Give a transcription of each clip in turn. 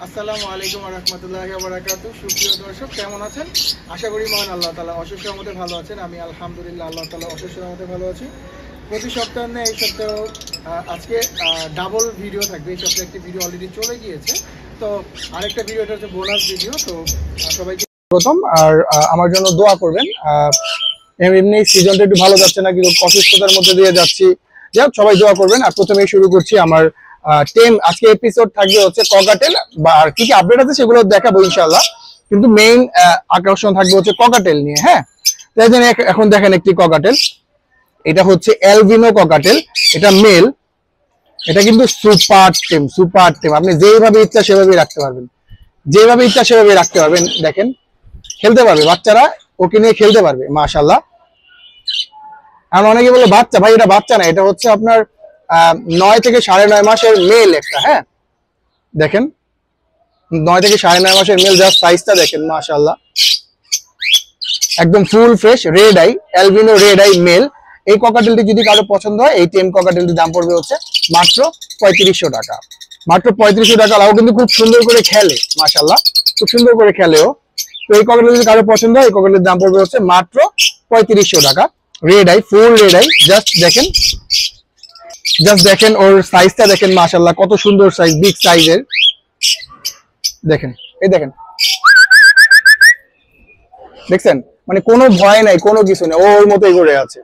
আসসালামু আলাইকুম ওয়া রাহমাতুল্লাহি ওয়া বারাকাতুহু। সুপ্রিয় দর্শক, কেমন আছেন? আশা করি মহান আল্লাহ তাআলা অশেষ রহমতে ভালো আছেন। আমি আলহামদুলিল্লাহ আল্লাহ তাআলা অশেষ রহমতে ভালো আছি। প্রতি সপ্তাহে এই সপ্তাহ আজকে ডাবল ভিডিও থাকবে। এই সপ্তাহে একটি ভিডিও অলরেডি চলে গিয়েছে, তো আরেকটা ভিডিও, এটা হচ্ছে বোনাস ভিডিও। তো সবাইকে প্রথম আর আমার জন্য দোয়া করবেন। এমনি সিজনটা একটু ভালো যাচ্ছে না, কিন্তু অসুস্থতার মধ্যে দিয়ে যাচ্ছি। যাই হোক, সবাই দোয়া করবেন। আর প্রথমেই শুরু করছি আমার আজকে এপিসোড থাকবে হচ্ছে ককাটেল, বা আর কি কি আপডেট আছে সেগুলো দেখাবো ইনশাআল্লাহ। কিন্তু মেইন আকর্ষণ থাকবে হচ্ছে ককাটেল নিয়ে। হ্যাঁ, তাই জন্য এখন দেখেন একটি ককাটেল, এটা হচ্ছে অ্যালবিনো ককাটেল, এটা মেল। এটা কিন্তু সুপার টেম। আপনি যেভাবে ইচ্ছা সেভাবেই রাখতে পারবেন, যেভাবে ইচ্ছা সেভাবে রাখতে পারবেন। দেখেন, খেলতে পারবে, বাচ্চারা ওকে নিয়ে খেলতে পারবে মাশাআল্লাহ। আর অনেকে বলে বাচ্চা, ভাই এটা বাচ্চা না, এটা হচ্ছে আপনার 9 থেকে 9.5 মাসের মেল একটা। হ্যাঁ, দেখেন 9 থেকে 9.5 মাসের মেল, জাস্ট সাইজটা দেখেন মাশাআল্লাহ, একদম full fresh red eye, albino red eye male. এই ককাটেলটি যদি কারো পছন্দ হয়, এই টেম ককাটেলটির দাম পড়বে হচ্ছে মাত্র 3500 টাকা। মাত্র 3500 টাকা। ও কিন্তু খুব সুন্দর করে খেলে মাশাআল্লাহ, খুব সুন্দর করে খেলেও। তো এই ককাটেল যদি কারো পছন্দ হয়, এই ককাটেলের দাম পড়বে হচ্ছে মাত্র 3500 টাকা। রেড আই, ফুল রেড আই, জাস্ট দেখেন ওর সাইজটা দেখেন মাশাআল্লাহ, কত সুন্দর সাইজ, বিগ সাইজের। দেখেন, এই দেখেন, দেখছেন, মানে কোনো ভয় নাই, কোনো কিছু নেই, ওর মতোই করে আছে।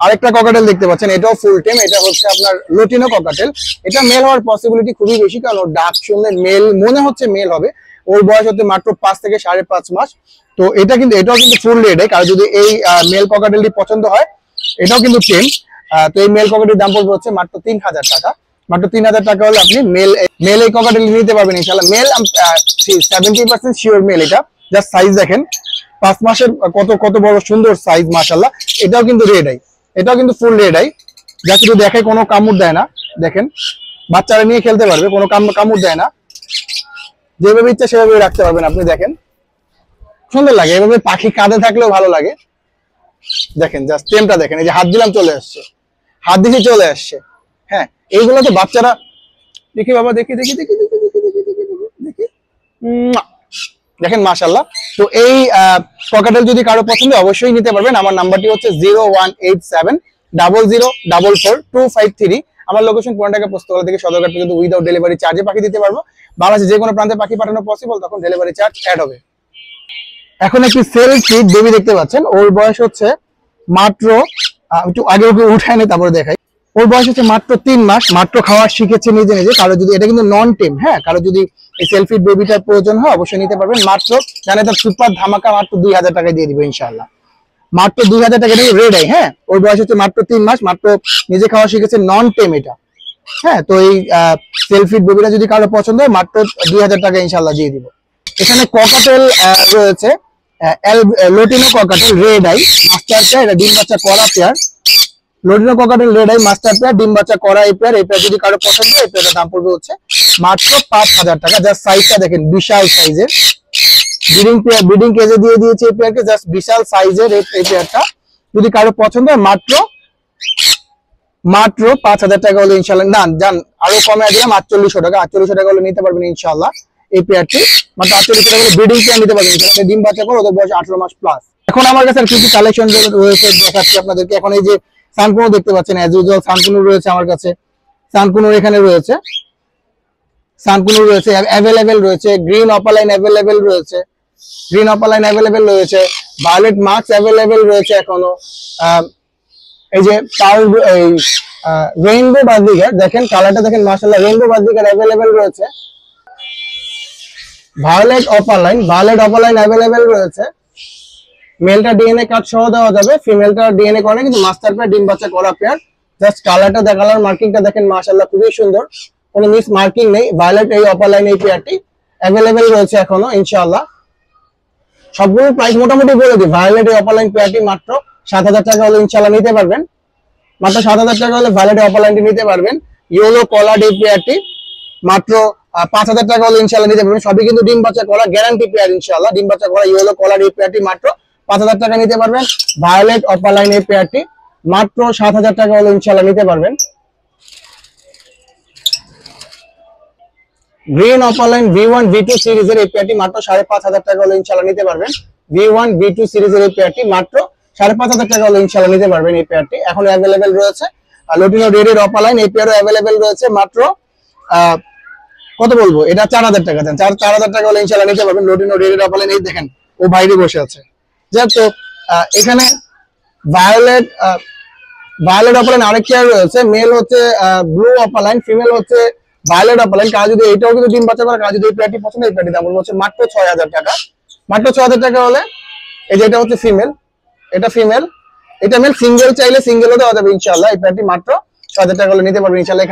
আরেকটা ককাটেল দেখতে পাচ্ছেন, এটাও ফুল টেম। এটা হচ্ছে আপনার লটিনো ককাটেল। এটা মেল হওয়ার পসিবিলিটি খুবই বেশি, কারণ ওর ডাক শুনলে মেল মনে হচ্ছে মেল হবে। ওর বয়স হচ্ছে মাত্র 5 থেকে 5.5 মাস। তো এটাও কিন্তু ফুল রেড। কারণ যদি এই মেল ককাটেলটি পছন্দ হয়, এটাও কিন্তু টেম। তো এই মেল ককাটেলের দাম পড়বে হচ্ছে মাত্র 3000 টাকা। মাত্র 3000 টাকা হলে আপনি মেল এই ককাটেল নিতে পারবেন ইনশাআল্লাহ। Male 70% sure male. এটা জাস্ট সাইজ দেখেন, 5 মাসের কত বড় সুন্দর সাইজ মাশাআল্লাহ। এটাও কিন্তু রেড আই, এটাও কিন্তু ফুল রেড আই। যা কিছু দেখে কোনো কামড় দেয় না। দেখেন, বাচ্চারা নিয়ে খেলতে পারবে, কোনো কামড় দেয় না। যেভাবে ইচ্ছা সেভাবে রাখতে পারবেন আপনি। দেখেন, সুন্দর লাগে, এভাবে পাখি কাঁধে থাকলেও ভালো লাগে। দেখেন জাস্ট টেমটা দেখেন, এই যে হাত দিলাম চলে আসছে, হাত দিকে চলে আসছে। হ্যাঁ, এইগুলো তো বাচ্চারা, দেখি বাবা, দেখি দেখি দেখি দেখি দেখি দেখি দেখি দেখি, দেখেন মাশাআল্লাহ। তো এই ককাটেল যদি কারো পছন্দ, অবশ্যই নিতে পারবেন। আমার নাম্বারটি হচ্ছে 01870444253। আমার লোকেশন পুরান ঢাকা পোস্তগোলা থেকে সদরঘাট পর্যন্ত উইদাউট ডেলিভারি চার্জে পাখি দিতে পারবো। বাংলাদেশে যে কোনো প্রান্তে পাখি পাঠানো পসিবল, তখন ডেলিভারি চার্জ অ্যাড হবে। এখন একটি সেল ফিড বেবি দেখতে পাচ্ছেন, ওর বয়স হচ্ছে মাত্র, একটু আগে ওকে উঠায় নেই তারপরে দেখাই। ওর বয়স হচ্ছে মাত্র 3 মাস। মাত্র খাওয়া শিখেছে নিজে নিজে। কারো যদি, এটা কিন্তু নন টেম। হ্যাঁ, কারো যদি এই সেলফিড বেবিটার প্রয়োজন হয়, অবশ্যই নিতে পারবেন। মাত্র জানে তার সুপার ধামাকা, মাত্র 2000 টাকায় দিয়ে দিব ইনশাআল্লাহ। মাত্র 2000 টাকা দিয়ে রেড আই। হ্যাঁ, ওর বয়স হচ্ছে মাত্র 3 মাস। মাত্র নিজে খাওয়া শিখেছে, নন টেম এটা। হ্যাঁ, তো এই সেলফিড বেবিটা যদি কারো পছন্দ হয়, মাত্র 2000 টাকা ইনশাআল্লাহ দিয়ে দিব। এখানে ককাটেল রয়েছে, লটিনো cockatiel red eye master pair. এটা ডিম বাচ্চা করা pair. লটিনো cockatiel red eye master pair, ডিম বাচ্চা করা এই পেয়ার। এই পেয়ার যদি কারো পছন্দ হয়, এই পেয়ারের দাম পড়বে হচ্ছে মাত্র 5000 টাকা। জাস্ট সাইজটা দেখেন, বিশাল সাইজের। ব্রিডিং কেজে দিয়ে দিয়েছে এই পেয়ারকে, জাস্ট বিশাল সাইজের এই পেয়ারটা। যদি কারো পছন্দ হয়, মাত্র 5000 টাকা হলে ইনশাআল্লাহ, না জান আরো কমে দিলাম, 4800 টাকা। 4800 টাকা হলে নিতে পারবেন ইনশাআল্লাহ এই পেয়ারটি। মাত্র 4800 টাকা হলে ব্রিডিং পেয়ার নিতে পারবেন ইনশাআল্লাহ। ডিম বাচ্চা করে ওদের বয়স 18 মাস প্লাস। এখন আমার কাছে আর কিছু কালেকশন রয়েছে, দেখাচ্ছি আপনাদেরকে। এখন এই যে সানকুনো দেখতে পাচ্ছেন, অ্যাজ ইউজুয়াল সানকুনো রয়েছে আমার কাছে। সানকুনো এখানে রয়েছে, সানকুনো রয়েছে, অ্যাভেলেবেল রয়েছে। গ্রিন অপালাইন অ্যাভেলেবেল রয়েছে, গ্রিন অপালাইন অ্যাভেলেবেল রয়েছে। ভায়োলেট মার্কস অ্যাভেলেবেল রয়েছে এখনো। এই যে রেইনবো বাজিগার, দেখেন কালারটা দেখেন মাশাআল্লাহ, রেইনবো বাজিগার অ্যাভেলেবেল রয়েছে। ভায়োলেট অপালাইন অ্যাভেলেবেল রয়েছে। মেলটা ডিএনএ কার্ড সহ দেওয়া যাবে, ফিমেলটা ডিএনএ করে না, কিন্তু মাস্টার পেয়ার, ডিম বাচ্চা করা পেয়ার। জাস্ট কালারটা, কালার মার্কিংটা দেখেন মাশাআল্লাহ, খুবই সুন্দর, কোনো মিস মার্কিং নেই। ভায়োলেট এই অপালাইন এই পেয়ারটি অ্যাভেলেবেল রয়েছে এখনো ইনশাআল্লাহ। সবগুলো প্রাইস মোটামুটি বলে দিই। ভায়োলেট এই অপালাইন পেয়ারটি মাত্র 7000 টাকা হলে ইনশাআল্লাহ নিতে পারবেন। মাত্র 7000 টাকা হলে ভায়োলেট অপালাইনটি নিতে পারবেন। ইয়েলো কলার এই পেয়ারটি মাত্র 5000 টাকা হলে ইনশাআল্লাহ নিতে পারবেন। সবই কিন্তু ডিম বাচ্চা করা গ্যারান্টি পেয়ার ইনশাআল্লাহ। ডিম বাচ্চা করা ইয়েলো কলার এই পেয়ারটি মাত্র 5000 টাকা নিতে পারবেন। ভায়োলেট অপালাইন এই পেয়ারটি মাত্র 7000 টাকা হলে ইনশাআল্লাহ নিতে পারবেন। গ্রিন অপালাইন V1 V2 সিরিজের এই পেয়ারটি মাত্র 5,500 টাকা হলে ইনশাআল্লাহ নিতে পারবেন। V1 V2 সিরিজের এই পেয়ারটি মাত্র 5,500 টাকা হলে ইনশাআল্লাহ নিতে পারবেন। এই পেয়ারটি এখন অ্যাভেলেবেল রয়েছে। লটিনো রেডের অপালাইন এই পেয়ারও অ্যাভেলেবেল রয়েছে মাত্র কত বলবো, এটা 4,000 টাকা দেন, 4,000 টাকা হলে ইনশাআল্লাহ নিতে পারবেন। লটিনো রেডের অপালাইন এই দেখেন ও বাইরে বসে আছে। যাক, তো এখানে ভায়োলেট অপালাইন আরেক পেয়ার রয়েছে। মেল হচ্ছে ব্লু অপালাইন, ফিমেল হচ্ছে ভায়োলেট অপালাইন। কাজ যদি এটাও কিন্তু ডিম বাচ্চা করে, কাজ যদি এই পেয়ারটি পছন্দ, এই পেয়ারটি দাম হচ্ছে মাত্র 6,000 টাকা। মাত্র 6,000 টাকা হলে এই যে এটা হচ্ছে ফিমেল, এটা ফিমেল, এটা মেল। সিঙ্গেল চাইলে সিঙ্গেলও দেওয়া যাবে ইনশাআল্লাহ। এই পেয়ারটি মাত্র 6,000 টাকা হলে নিতে পারবেন ইনশাআল্লাহ।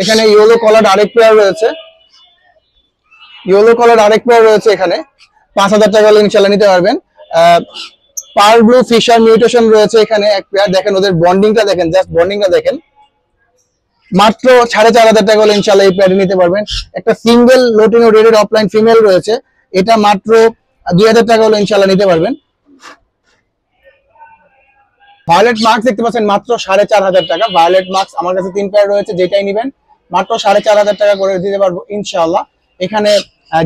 এখানে ইয়েলো কলার আরেক পেয়ার রয়েছে, ইয়েলো কলার আরেক পেয়ার রয়েছে এখানে 5,000 টাকা হলে ইনশাআল্লাহ নিতে পারবেন। পার ব্লু ফিশার মিউটেশন রয়েছে এখানে এক পেয়ার। দেখেন ওদের বন্ডিংটা দেখেন, জাস্ট বন্ডিংটা দেখেন। মাত্র 4,500 টাকা হলে ইনশাআল্লাহ এই পেয়ারটি নিতে পারবেন। একটা সিঙ্গেল লটিনো রেডের অফলাইন ফিমেল রয়েছে, এটা মাত্র 2,000 টাকা হলে ইনশাআল্লাহ নিতে পারবেন। ভায়োলেট মার্কস দেখতে পাচ্ছেন মাত্র 4,500 টাকা। ভায়োলেট মার্কস আমার কাছে 3 পেয়ার রয়েছে, যেটাই নেবেন মাত্র 4,500 টাকা করে দিতে পারবো ইনশাআল্লাহ। এখানে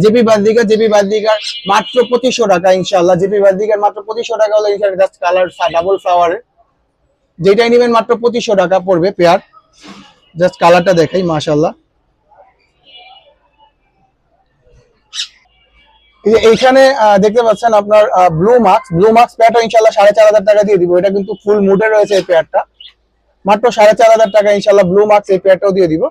জেপি বাজদিগার মাত্র 2,500 টাকা ইনশাআল্লাহ। জেপি বাজদিগার মাত্র 2,500 টাকা হলে ইনশাআল্লাহ। জাস্ট কালার ডাবল ফ্লাওয়ারের, যেটাই নেবেন মাত্র 2,500 টাকা পড়বে পেয়ার। জাস্ট কালারটা দেখাই, মাশাআল্লাহ। এইখানে দেখতে পাচ্ছেন আপনার ব্লু মার্কস পেয়ারটা ইনশাআল্লাহ 4,500 টাকা দিয়ে দিব। এটা কিন্তু ফুল মুডে রয়েছে এই পেয়ারটা, মাত্র 4,500 টাকা ইনশাআল্লাহ। ব্লু মার্কস এই পেয়ারটাও দিয়ে দিব।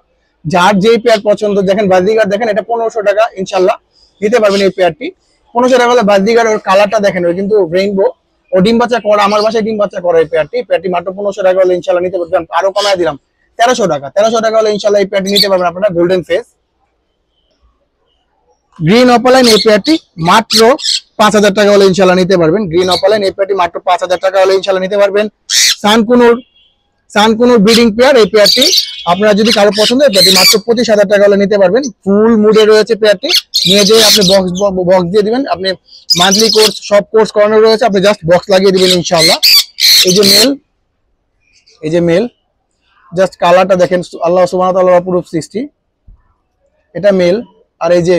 যার যেই পেয়ার পছন্দ, দেখেন বাজদিগার দেখেন, এটা 1,500 টাকা ইনশাআল্লাহ নিতে পারবেন এই পেয়ারটি। 1,500 টাকা হলে বাজদিগার ওর কালারটা দেখেন, ওই কিন্তু রেইনবো, ও ডিম বাচ্চা করা, আমার বাসায় ডিম বাচ্চা করা এই পেয়ারটি মাত্র 1,500 টাকা হলে ইনশাআল্লাহ নিতে পারবেন। আরো কমায় দিলাম 1,300 টাকা। 1,300 টাকা হলে ইনশাআল্লাহ এই পেয়ারটি নিতে পারবেন আপনারা। গোল্ডেন ফেস গ্রিন অপালাইন এই পেয়ারটি মাত্র 5,000 টাকা হলে ইনশাআল্লাহ নিতে পারবেন। গ্রিন অপালাইন এই পেয়ারটি মাত্র 5,000 টাকা হলে ইনশাআল্লাহ নিতে পারবেন। সানকুনুর ব্রিডিং পেয়ার এই পেয়ারটি আপনারা যদি কারো পছন্দ, এই পেয়ারটি মাত্র 25,000 টাকা হলে নিতে পারবেন। ফুল মুডে রয়েছে পেয়ারটি, নিয়ে যেয়ে আপনি বক্স দিয়ে দিবেন। আপনি মান্থলি কোর্স, সব কোর্স করানো রয়েছে, আপনি জাস্ট বক্স লাগিয়ে দিবেন ইনশাআল্লাহ। এই যে মেল, জাস্ট কালারটা দেখেন, আল্লাহ সুবহানাহু ওয়া তাআলার অপরূপ সৃষ্টি। এটা মেল। আর এই যে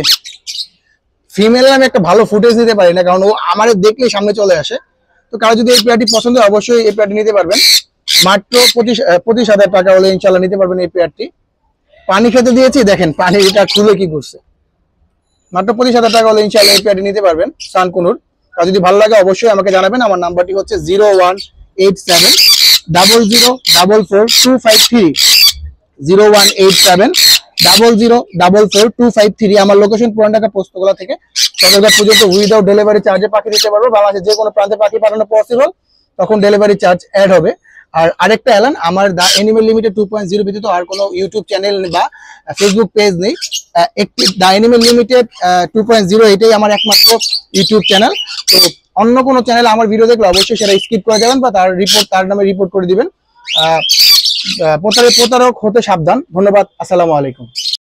ফিমেলের আমি একটা ভালো ফুটেজ দিতে পারি না, কারণ ও আমার দেখলেই সামনে চলে আসে। তো কারো যদি এই পেয়ারটি পছন্দ হয়, অবশ্যই এই পেয়ারটি নিতে পারবেন। মাত্র 25,000 টাকা হলে ইনশাআল্লাহ নিতে পারবেন এই পেয়ারটি। পানি খেতে দিয়েছি, দেখেন পানি এটা খুলে কি করছে। মাত্র 25,000 টাকা হলে ইনশাআল্লাহ এই পেয়ারটি নিতে পারবেন সানকুনুর। আর যদি ভালো লাগে অবশ্যই আমাকে জানাবেন। আমার নাম্বারটি হচ্ছে 0187004253, 0187004253। আমার লোকেশন পুরান ঢাকা পোস্তগোলা থেকে সদরঘাট পর্যন্ত উইদাউট ডেলিভারি চার্জে পাখি দিতে পারবো। বাংলাদেশের যে কোনো প্রান্তে পাখি পাঠানো পসিবল, তখন ডেলিভারি চার্জ অ্যাড হবে। আর আরেকটা এলান, আমার দা এনিমেল লিমিটেড 2.0 ব্যতীত আর কোনো ইউটিউব চ্যানেল বা ফেসবুক পেজ নেই। একটি দা এনিমেল লিমিটেড 2.0 এটাই আমার একমাত্র ইউটিউব চ্যানেল। তো অন্য কোনো চ্যানেল আমার ভিডিও দেখলে অবশ্যই সেটা স্কিপ করে যাবেন বা তার নামে রিপোর্ট করে দিবেন। প্রতারক হতে সাবধান। ধন্যবাদ। আসসালামু আলাইকুম।